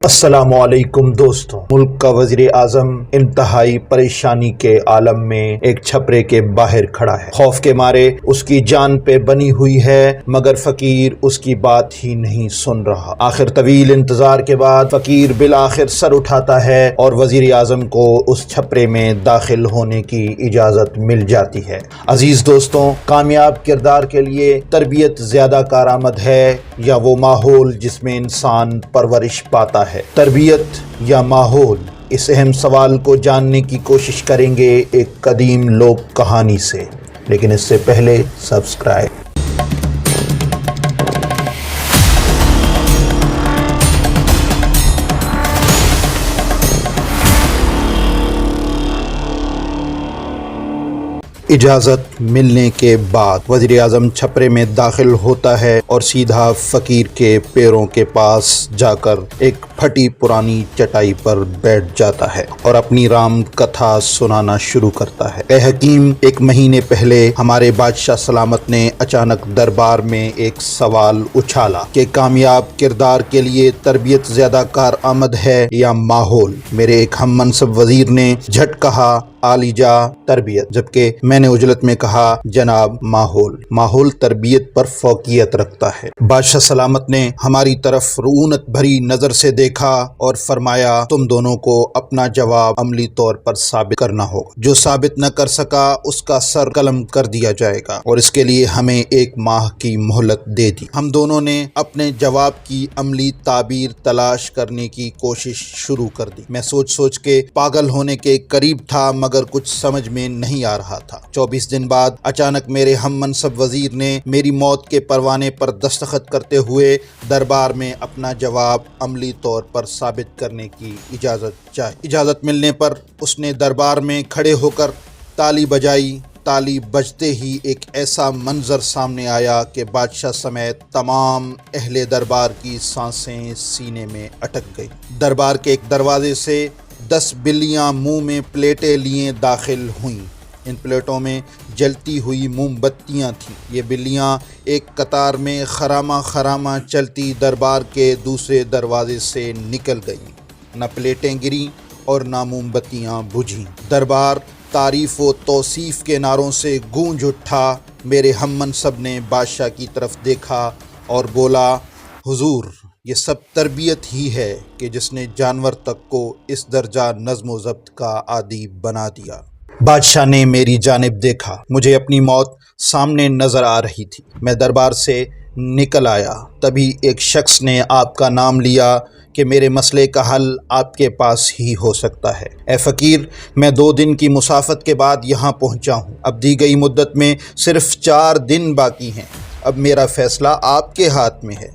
السلام علیکم دوستوں، ملک کا وزیر اعظم انتہائی پریشانی کے عالم میں ایک چھپرے کے باہر کھڑا ہے۔ خوف کے مارے اس کی جان پہ بنی ہوئی ہے، مگر فقیر اس کی بات ہی نہیں سن رہا۔ آخر طویل انتظار کے بعد فقیر بالآخر سر اٹھاتا ہے اور وزیر اعظم کو اس چھپرے میں داخل ہونے کی اجازت مل جاتی ہے۔ عزیز دوستوں، کامیاب کردار کے لیے تربیت زیادہ کارآمد ہے یا وہ ماحول جس میں انسان پرورش پاتا ہے؟ تربیت یا ماحول؟ اس اہم سوال کو جاننے کی کوشش کریں گے ایک قدیم لوک کہانی سے، لیکن اس سے پہلے سبسکرائب۔ اجازت ملنے کے بعد وزیر اعظم چھپرے میں داخل ہوتا ہے اور سیدھا فقیر کے پیروں کے پاس جا کر ایک پھٹی پرانی چٹائی پر بیٹھ جاتا ہے اور اپنی رام کتھا سنانا شروع کرتا ہے۔ اے حکیم، ایک مہینے پہلے ہمارے بادشاہ سلامت نے اچانک دربار میں ایک سوال اچھالا کہ کامیاب کردار کے لیے تربیت زیادہ کارآمد ہے یا ماحول؟ میرے ایک ہم منصب وزیر نے جھٹ کہا عالیجا تربیت، جبکہ میں نے عجلت میں کہا جناب ماحول تربیت پر فوقیت رکھتا ہے۔ بادشاہ سلامت نے ہماری طرف رعونت بھری نظر سے دیکھا اور فرمایا تم دونوں کو اپنا جواب عملی طور پر ثابت کرنا ہوگا۔ جو ثابت نہ کر سکا اس کا سر قلم کر دیا جائے گا اور اس کے لیے ہمیں 1 ماہ کی مہلت دے دی۔ ہم دونوں نے اپنے جواب کی عملی تعبیر تلاش کرنے کی کوشش شروع کر دی۔ میں سوچ کے پاگل ہونے کے قریب تھا، مگر کچھ سمجھ میں نہیں آ رہا تھا۔ 24 دن بعد اچانک میرے ہم منصب وزیر نے میری موت کے پروانے پر دستخط کرتے ہوئے دربار میں اپنا جواب عملی طور پر ثابت کرنے کی اجازت چاہی۔ اجازت ملنے پر اس نے دربار میں کھڑے ہو کر تالی بجائی۔ تالی بجتے ہی ایک ایسا منظر سامنے آیا کہ بادشاہ سمیت تمام اہل دربار کی سانسیں سینے میں اٹک گئی۔ دربار کے ایک دروازے سے 10 بلیاں منہ میں پلیٹیں لیے داخل ہوئیں۔ ان پلیٹوں میں جلتی ہوئی موم بتیاں تھیں۔ یہ بلیاں ایک قطار میں خرامہ چلتی دربار کے دوسرے دروازے سے نکل گئیں۔ نہ پلیٹیں گریں اور نہ موم بتیاں بجھیں۔ دربار تعریف و توصیف کے نعروں سے گونج اٹھا۔ میرے ہم منصب نے بادشاہ کی طرف دیکھا اور بولا حضور، یہ سب تربیت ہی ہے کہ جس نے جانور تک کو اس درجہ نظم و ضبط کا عادی بنا دیا۔ بادشاہ نے میری جانب دیکھا۔ مجھے اپنی موت سامنے نظر آ رہی تھی۔ میں دربار سے نکل آیا۔ تبھی ایک شخص نے آپ کا نام لیا کہ میرے مسئلے کا حل آپ کے پاس ہی ہو سکتا ہے۔ اے فقیر، میں 2 دن کی مسافت کے بعد یہاں پہنچا ہوں۔ اب دی گئی مدت میں صرف 4 دن باقی ہیں۔ اب میرا فیصلہ آپ کے ہاتھ میں ہے۔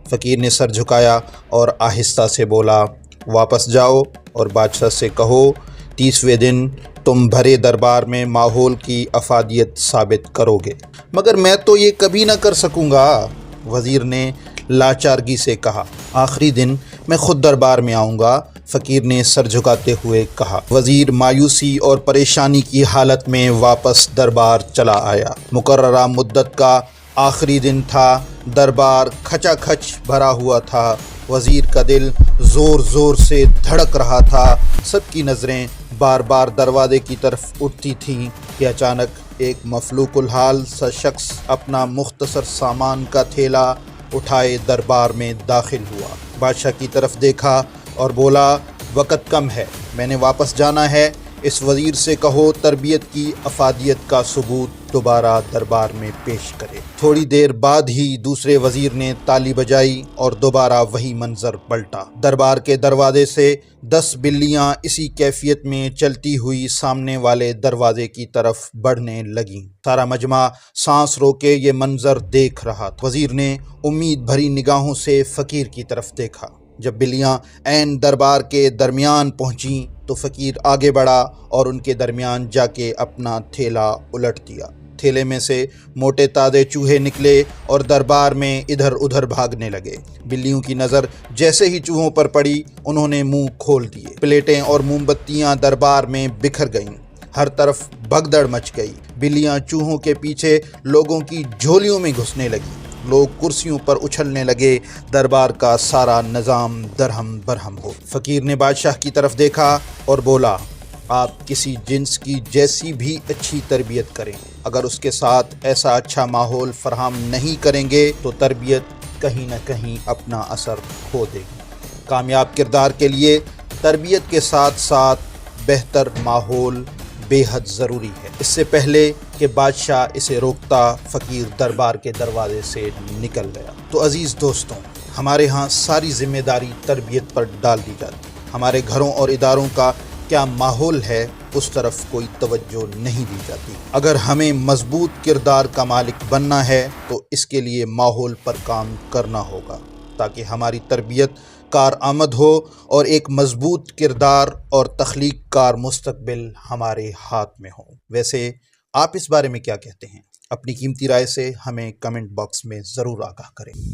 فقیر نے سر جھکایا اور آہستہ سے بولا واپس جاؤ اور بادشاہ سے کہو 30ویں دن تم بھرے دربار میں ماحول کی افادیت ثابت کرو گے۔ مگر میں تو یہ کبھی نہ کر سکوں گا، وزیر نے لاچارگی سے کہا۔ آخری دن میں خود دربار میں آؤں گا، فقیر نے سر جھکاتے ہوئے کہا۔ وزیر مایوسی اور پریشانی کی حالت میں واپس دربار چلا آیا۔ مقررہ مدت کا آخری دن تھا۔ دربار کھچا کھچ بھرا ہوا تھا۔ وزیر کا دل زور سے دھڑک رہا تھا۔ سب کی نظریں بار بار دروازے کی طرف اٹھتی تھیں کہ اچانک ایک مفلوق الحال سا شخص اپنا مختصر سامان کا تھیلا اٹھائے دربار میں داخل ہوا۔ بادشاہ کی طرف دیکھا اور بولا وقت کم ہے، میں نے واپس جانا ہے۔ اس وزیر سے کہو تربیت کی افادیت کا ثبوت دوبارہ دربار میں پیش کرے۔ تھوڑی دیر بعد ہی دوسرے وزیر نے تالی بجائی اور دوبارہ وہی منظر پلٹا۔ دربار کے دروازے سے 10 بلیاں اسی کیفیت میں چلتی ہوئی سامنے والے دروازے کی طرف بڑھنے لگیں۔ سارا مجمع سانس روکے یہ منظر دیکھ رہا تھا۔ وزیر نے امید بھری نگاہوں سے فقیر کی طرف دیکھا۔ جب بلیاں عین دربار کے درمیان پہنچیں تو فقیر آگے بڑھا اور ان کے درمیان جا کے اپنا تھیلا الٹ دیا۔ تھیلے میں سے موٹے تازے چوہے نکلے اور دربار میں ادھر ادھر بھاگنے لگے۔ بلیوں کی نظر جیسے ہی چوہوں پر پڑی انہوں نے منہ کھول دیے۔ پلیٹیں اور موم بتیاں دربار میں بکھر گئیں۔ ہر طرف بھگدڑ مچ گئی۔ بلیاں چوہوں کے پیچھے لوگوں کی جھولیوں میں گھسنے لگیں۔ لوگ کرسیوں پر اچھلنے لگے، دربار کا سارا نظام درہم برہم ہو۔ فقیر نے بادشاہ کی طرف دیکھا اور بولا، آپ کسی جنس کی جیسی بھی اچھی تربیت کریں، اگر اس کے ساتھ ایسا اچھا ماحول فراہم نہیں کریں گے تو تربیت کہیں نہ کہیں اپنا اثر کھو دے گی۔ کامیاب کردار کے لیے تربیت کے ساتھ ساتھ بہتر ماحول بے حد ضروری ہے۔ اس سے پہلے کہ بادشاہ اسے روکتا، فقیر دربار کے دروازے سے نکل گیا۔ تو عزیز دوستوں، ہمارے ہاں ساری ذمہ داری تربیت پر ڈال دی جاتی ہے۔ ہمارے گھروں اور اداروں کا کیا ماحول ہے، اس طرف کوئی توجہ نہیں دی جاتی۔ اگر ہمیں مضبوط کردار کا مالک بننا ہے تو اس کے لیے ماحول پر کام کرنا ہوگا، تاکہ ہماری تربیت کارآمد ہو اور ایک مضبوط کردار اور تخلیق کار مستقبل ہمارے ہاتھ میں ہو۔ ویسے آپ اس بارے میں کیا کہتے ہیں؟ اپنی قیمتی رائے سے ہمیں کمنٹ باکس میں ضرور آگاہ کریں۔